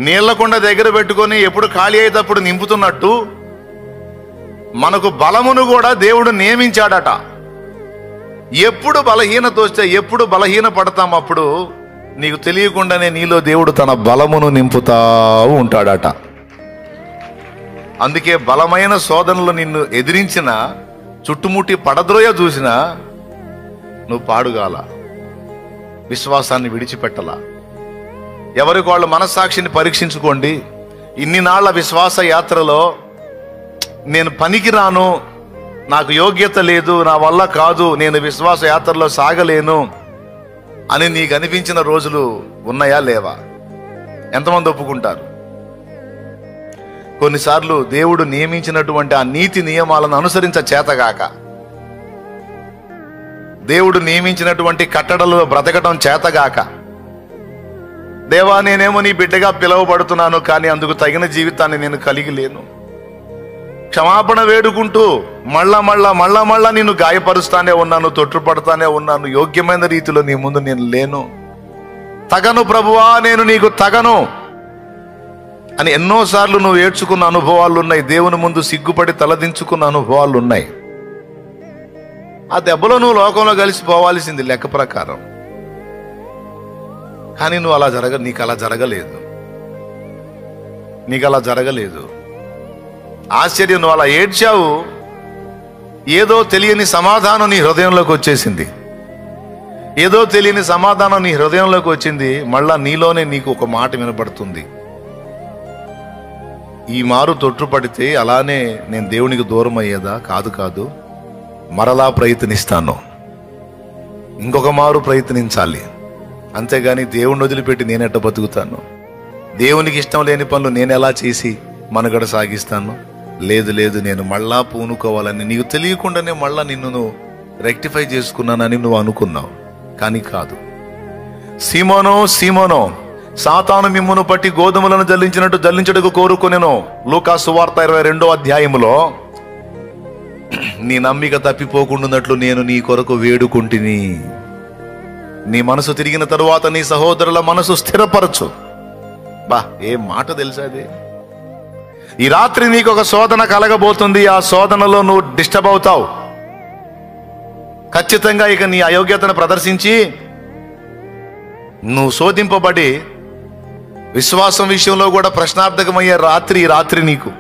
నీళ్లకొండ దగ్గర పెట్టుకొని ఎప్పుడు ఖాళీ అయ్యేటప్పుడు నింపుతున్నట్టు మనకు బలమును కూడా దేవుడు నియమించాడట. ఎప్పుడు బలహీనత వస్తే, ఎప్పుడు బలహీన పడతాం, అప్పుడు నీకు తెలియకుండానే నీలో దేవుడు తన బలమును నింపుతా ఉంటాడట. అందుకే బలమైన శోధనలు నిన్ను ఎదిరించిన, చుట్టుముట్టి పడద్రోయ చూసినా నువ్వు పాడుగాల, విశ్వాసాన్ని విడిచిపెట్టలా. ఎవరికి వాళ్ళు మనస్సాక్షిని పరీక్షించుకోండి. ఇన్ని నాళ్ల విశ్వాస యాత్రలో నేను పనికిరాను, నాకు యోగ్యత లేదు, నా వల్ల కాదు, నేను విశ్వాస యాత్రలో సాగలేను అని నీకు అనిపించిన రోజులు ఉన్నాయా లేవా? ఎంతమంది ఒప్పుకుంటారు? కొన్నిసార్లు దేవుడు నియమించినటువంటి ఆ నీతి నియమాలను అనుసరించ చేతగాక, దేవుడు నియమించినటువంటి కట్టడలలో బ్రతకటం చేతగాక, దేవా నేనేమో నీ బిడ్డగా పిలువబడుతున్నాను, కానీ అందుకు తగిన జీవితాన్ని నేను కలిగి లేను, క్షమాపణ వేడుకుంటూ మళ్ళా నిన్ను గాయపరుస్తానే ఉన్నాను, తొట్టుపడతానే ఉన్నాను, యోగ్యమైన రీతిలో నీ ముందు నేను లేను, తగను ప్రభువా, నేను నీకు తగను అని ఎన్నోసార్లు నువ్వు ఏడ్చుకున్న అనుభవాలు ఉన్నాయి. దేవుని ముందు సిగ్గుపడి తలదించుకున్న అనుభవాలు ఉన్నాయి. ఆ దెబ్బలో నువ్వు లోకంలో కలిసిపోవాల్సింది లెక్క ప్రకారం. కానీ నువ్వు నీకు అలా జరగలేదు. ఆశ్చర్యం, నువ్వు అలా ఏడ్చావు, ఏదో తెలియని సమాధానం నీ హృదయంలోకి వచ్చేసింది. ఏదో తెలియని సమాధానం నీ హృదయంలోకి వచ్చింది. మళ్ళా నీలోనే నీకు ఒక మాట వినపడుతుంది, ఈ మారు తొట్టుపడితే అలానే నేను దేవునికి దూరం అయ్యేదా? కాదు, మరలా ప్రయత్నిస్తాను, ఇంకొక మారు ప్రయత్నించాలి, అంతేగాని దేవుణ్ణి వదిలిపెట్టి నేనెట్ట బతుకుతాను? దేవునికి ఇష్టం లేని పనులు నేను ఎలా చేసి మనుగడ సాగిస్తాను? లేదు, నేను మళ్ళా పూనుకోవాలని నీకు తెలియకుండానే మళ్ళా నిన్ను నువ్వు రెక్టిఫై చేసుకున్నానని నువ్వు అనుకున్నావు. కానీ కాదు. సీమోనో, సాతాను మిమ్మును పట్టి గోధుమలను జల్లించినట్టు జల్లించుటకు కోరుకొనెను. లూకా సువార్త 22వ అధ్యాయములో, నీ నమ్మిక తప్పిపోకుండానట్లు నేను నీ కొరకు వేడుకుంటుని, నీ మనసు తిరిగిన తరువాత నీ సహోదరుల మనసు స్థిరపరచు. బా, ఏం మాట తెలుసా అది? ఈ రాత్రి నీకు ఒక శోధన కలగబోతుంది. ఆ శోధనలో నువ్వు డిస్టర్బ్ అవుతావు. ఖచ్చితంగా ఇక నీ అయోగ్యతను ప్రదర్శించి నువ్వు శోధింపబడి విశ్వాసం విషయంలో కూడా ప్రశ్నార్థకమయ్యే రాత్రి నీకు.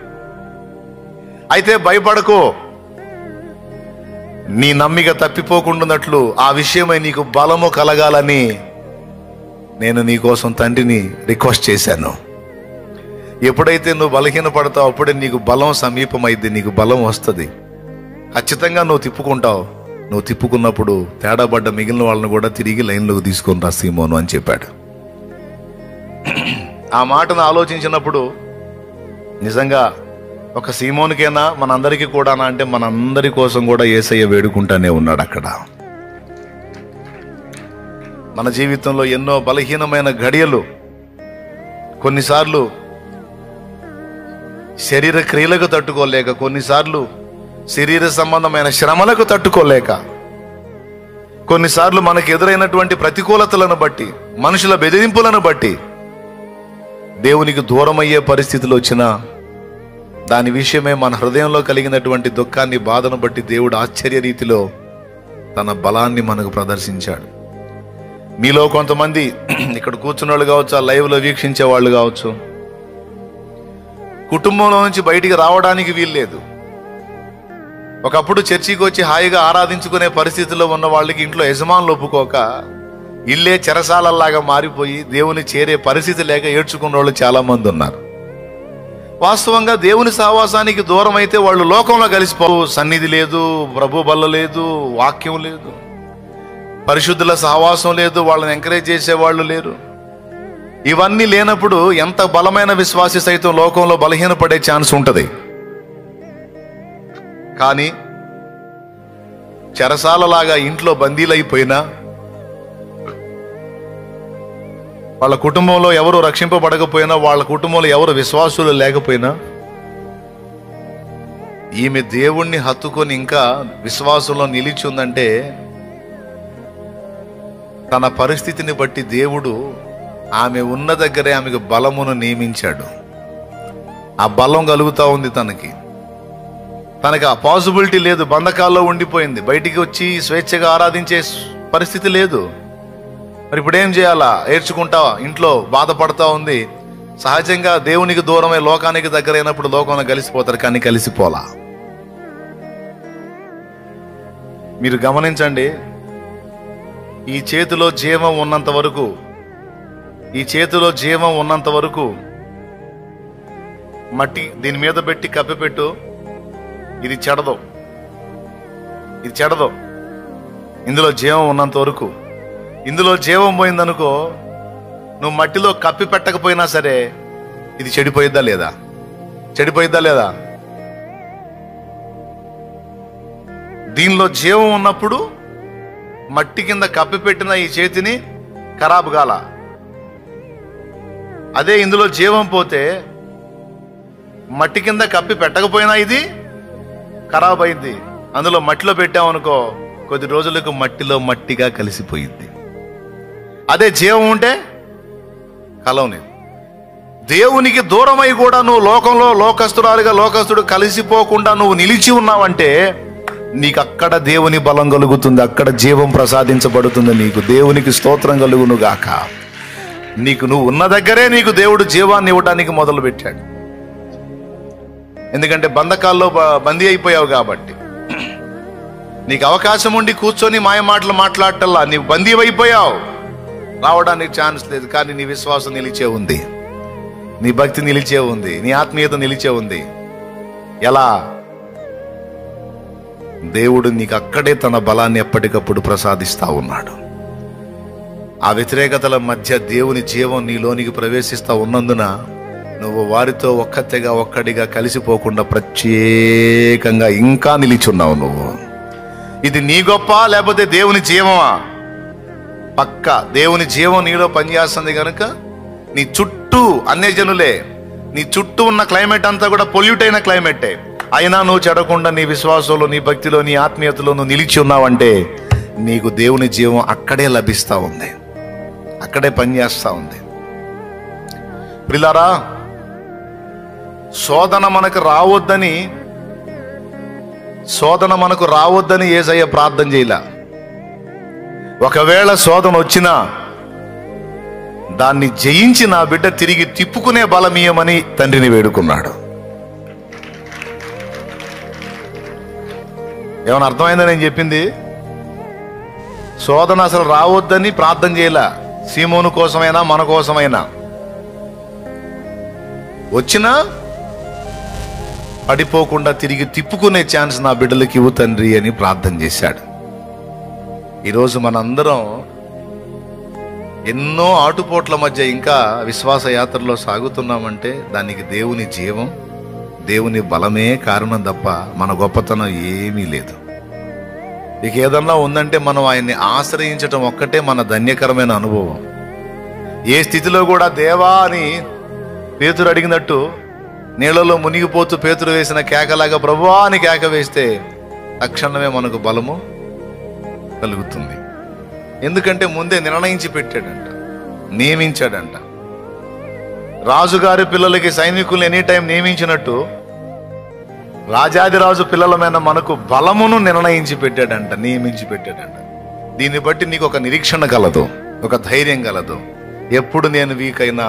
అయితే భయపడకు, నీ నమ్మిక తప్పిపోకుండానట్లు ఆ విషయమై నీకు బలము కలగాలని నేను నీకోసం తండ్రిని రిక్వెస్ట్ చేశాను. ఎప్పుడైతే నువ్వు బలహీన పడతావు, అప్పుడే నీకు బలం సమీపమైద్ది, నీకు బలం వస్తుంది. ఖచ్చితంగా నువ్వు తిప్పుకుంటావు. నువ్వు తిప్పుకున్నప్పుడు తేడాపడ్డ మిగిలిన వాళ్ళని కూడా తిరిగి లైన్లోకి తీసుకొని రా సీమోను అని చెప్పాడు. ఆ మాటను ఆలోచించినప్పుడు నిజంగా ఒక సీమోనికైనా మనందరికీ కూడానా అంటే మనందరి కోసం కూడా యేసయ్య వేడుకుంటానే ఉన్నాడు అక్కడ. మన జీవితంలో ఎన్నో బలహీనమైన ఘడియలు, కొన్నిసార్లు శరీర క్రియలకు తట్టుకోలేక, కొన్నిసార్లు శరీర సంబంధమైన శ్రమలకు తట్టుకోలేక, కొన్నిసార్లు మనకు ఎదురైనటువంటి ప్రతికూలతలను బట్టి, మనుషుల బెదిరింపులను బట్టి దేవునికి దూరం అయ్యే పరిస్థితులు వచ్చినా దాని విషయమే మన హృదయంలో కలిగినటువంటి దుఃఖాన్ని, బాధను బట్టి దేవుడు ఆశ్చర్య రీతిలో తన బలాన్ని మనకు ప్రదర్శించాడు. మీలో కొంతమంది ఇక్కడ కూర్చున్న వాళ్ళు కావచ్చు, ఆ లైవ్లో వీక్షించే వాళ్ళు కావచ్చు, కుటుంబంలో నుంచి బయటికి రావడానికి వీల్లేదు. ఒకప్పుడు చర్చికి వచ్చి హాయిగా ఆరాధించుకునే పరిస్థితుల్లో ఉన్న వాళ్ళకి ఇంట్లో యజమానులు ఒప్పుకోక ఇల్లే చెరసాలల్లాగా మారిపోయి దేవుని చేరే పరిస్థితి లేక ఏడ్చుకున్న వాళ్ళు చాలా మంది ఉన్నారు. వాస్తవంగా దేవుని సహవాసానికి దూరం అయితే వాళ్ళు లోకంలో కలిసిపోవు. సన్నిధి లేదు, ప్రభు బల్ల లేదు, వాక్యం లేదు, పరిశుద్ధుల సహవాసం లేదు, వాళ్ళని ఎంకరేజ్ చేసేవాళ్ళు లేరు. ఇవన్నీ లేనప్పుడు ఎంత బలమైన విశ్వాసి సైతం లోకంలో బలహీనపడే ఛాన్స్ ఉంటుంది. కానీ చెరసాలలాగా ఇంట్లో బందీలైపోయినా, వాళ్ళ కుటుంబంలో ఎవరు రక్షింపబడకపోయినా, వాళ్ళ కుటుంబంలో ఎవరు విశ్వాసులు లేకపోయినా, ఈమె దేవుణ్ణి హత్తుకొని ఇంకా విశ్వాసంలో నిలిచి ఉందంటే తన పరిస్థితిని బట్టి దేవుడు ఆమె ఉన్న దగ్గరే ఆమెకు బలమును నియమించాడు. ఆ బలం కలుగుతా ఉంది తనకి ఆ పాసిబిలిటీ లేదు, బంధకాల్లో ఉండిపోయింది, బయటికి వచ్చి స్వేచ్ఛగా ఆరాధించే పరిస్థితి లేదు. మరి ఇప్పుడు ఏం చేయాలా? ఏడ్చుకుంటా ఇంట్లో బాధపడతా ఉంది. సహజంగా దేవునికి దూరమై లోకానికి దగ్గరైనప్పుడు లోకంలో కలిసిపోతారు, కానీ కలిసిపోలా. మీరు గమనించండి, ఈ చేతిలో జీవం ఉన్నంత వరకు, ఈ చేతిలో జీవం ఉన్నంత వరకు మట్టి దీని మీద పెట్టి కప్పిపెట్టు, ఇది చెడదు, ఇది చెడదు. ఇందులో జీవం ఉన్నంత వరకు. ఇందులో జీవం పోయిందనుకో, నువ్వు మట్టిలో కప్పి పెట్టకపోయినా సరే ఇది చెడిపోయిద్దా లేదా? చెడిపోయిద్దా లేదా? దీనిలో జీవం ఉన్నప్పుడు మట్టి కింద కప్పి పెట్టిన ఈ చేతిని ఖరాబు కాల. అదే ఇందులో జీవం పోతే మట్టి కింద కప్పి పెట్టకపోయినా ఇది ఖరాబ్ అయింది. అందులో మట్టిలో పెట్టామనుకో, కొద్ది రోజులకు మట్టిలో మట్టిగా కలిసిపోయింది. అదే జీవం ఉంటే కలవని. దేవునికి దూరమై కూడా నువ్వు లోకంలో లోకస్తురాలుగా లోకస్తుడు కలిసిపోకుండా నువ్వు నిలిచి ఉన్నావంటే నీకు అక్కడ దేవుని బలం కలుగుతుంది, అక్కడ జీవం ప్రసాదించబడుతుంది. నీకు దేవునికి స్తోత్రం కలుగును గాక. నువ్వు ఉన్న దగ్గరే నీకు దేవుడు జీవాన్ని ఇవ్వడానికి మొదలు పెట్టాడు. ఎందుకంటే బంధకాల్లో బందీ అయిపోయావు కాబట్టి. నీకు అవకాశం ఉండి కూర్చొని మాయ మాటలు మాట్లాడటల్లా నీవు బందీ అయిపోయావు, రావడానికి ఛాన్స్ లేదు. కానీ నీ విశ్వాసం నిలిచే ఉంది, నీ భక్తి నిలిచే ఉంది, నీ ఆత్మీయత నిలిచే ఉంది. ఎలా? దేవుడు నీకు అక్కడే తన బలాన్ని ఎప్పటికప్పుడు ప్రసాదిస్తా ఉన్నాడు. ఆ వ్యతిరేకతల మధ్య దేవుని జీవం నీలోనికి ప్రవేశిస్తా ఉన్నందున నువ్వు వారితో ఒక్కతిగా ఒక్కడిగా కలిసిపోకుండా ప్రత్యేకంగా ఇంకా నిలిచున్నావు. నువ్వు ఇది నీ గొప్ప లేకపోతే దేవుని జీవమా? పక్క దేవుని జీవం నీలో పనిచేస్తుంది కనుక నీ చుట్టూ అన్యజనులే, నీ చుట్టూ ఉన్న క్లైమేట్ అంతా కూడా పొల్యూట్ అయిన క్లైమేటే. అయినా నువ్వు చెడకుండా నీ విశ్వాసంలో, నీ భక్తిలో, నీ ఆత్మీయతలో నువ్వు నిలిచి ఉన్నావంటే నీకు దేవుని జీవం అక్కడే లభిస్తా ఉంది, అక్కడే పనిచేస్తా ఉంది. ప్రియులారా, శోధన మనకు రావద్దని యేసయ్య ప్రార్థన చేయలా. ఒకవేళ శోధన వచ్చినా దాన్ని జయించి నా బిడ్డ తిరిగి తిప్పుకునే బలమీయమని తండ్రిని వేడుకున్నాడు. ఏమైనా అర్థమైందా నేను చెప్పింది? శోధన అసలు రావద్దని ప్రార్థన చేయలా. సీమోను కోసమైనా మన కోసమైనా వచ్చినా పడిపోకుండా తిరిగి తిప్పుకునే ఛాన్స్ నా బిడ్డలకి ఇవ్వు తండ్రి అని ప్రార్థన చేశాడు. ఈరోజు మనందరం ఎన్నో ఆటుపోట్ల మధ్య ఇంకా విశ్వాస యాత్రలో సాగుతున్నామంటే దానికి దేవుని జీవం, దేవుని బలమే కారణం తప్ప మన గొప్పతనం ఏమీ లేదు. ఇక ఏదన్నా ఉందంటే మనం ఆయన్ని ఆశ్రయించటం ఒక్కటే మన ధన్యకరమైన అనుభవం. ఏ స్థితిలో కూడా దేవా అని పేతురు అడిగినట్టు నీళ్ళలో మునిగిపోతూ పేతురు వేసిన కేకలాగా ప్రభువా అని కేక వేస్తే తక్షణమే మనకు బలము కలుగుతుంది. ఎందుకంటే ముందే నిర్ణయించి పెట్టాడంట, నియమించాడంట. రాజుగారి పిల్లలకి సైనికులు ఎనీ టైం నియమించినట్టు రాజాదిరాజు పిల్లలమైన మనకు బలమును నిర్ణయించి పెట్టాడంట, నియమించి పెట్టాడంట. దీన్ని బట్టి నీకు ఒక నిరీక్షణ కలదు, ఒక ధైర్యం కలదు. ఎప్పుడు నేను వీక్ అయినా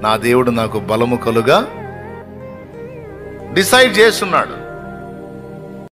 నా దేవుడు నాకు బలము కలుగా డిసైడ్ చేస్తున్నాడు.